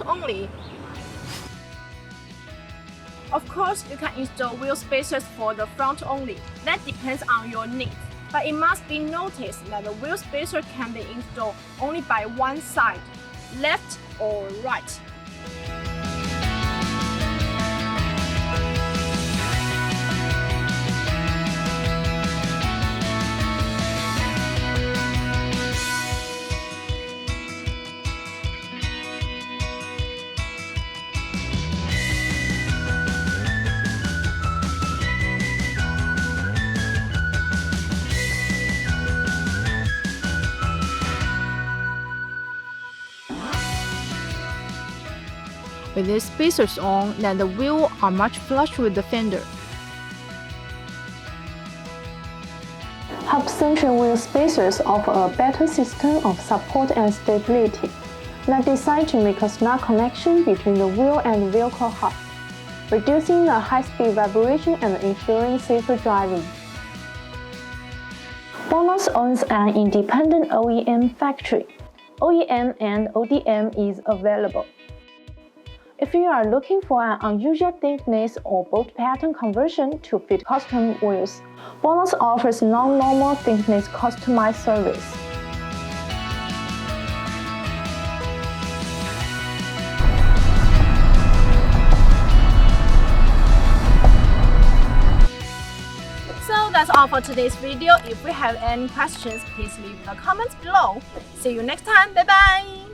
only. Of course, you can install wheel spacers for the front only. That depends on your needs. But it must be noticed that the wheel spacer can be installed only by one side, left or right. With these spacers on, then the wheels are much flush with the fender. Hub-centric wheel spacers offer a better system of support and stability. They're designed to make a smart connection between the wheel and the vehicle hub, reducing the high-speed vibration and ensuring safer driving. BONOSS owns an independent OEM factory. OEM and ODM is available. If you are looking for an unusual thickness or bolt pattern conversion to fit custom wheels, BONOSS offers non-normal thickness customized service. So that's all for today's video. If you have any questions, please leave the comments below. See you next time. Bye bye!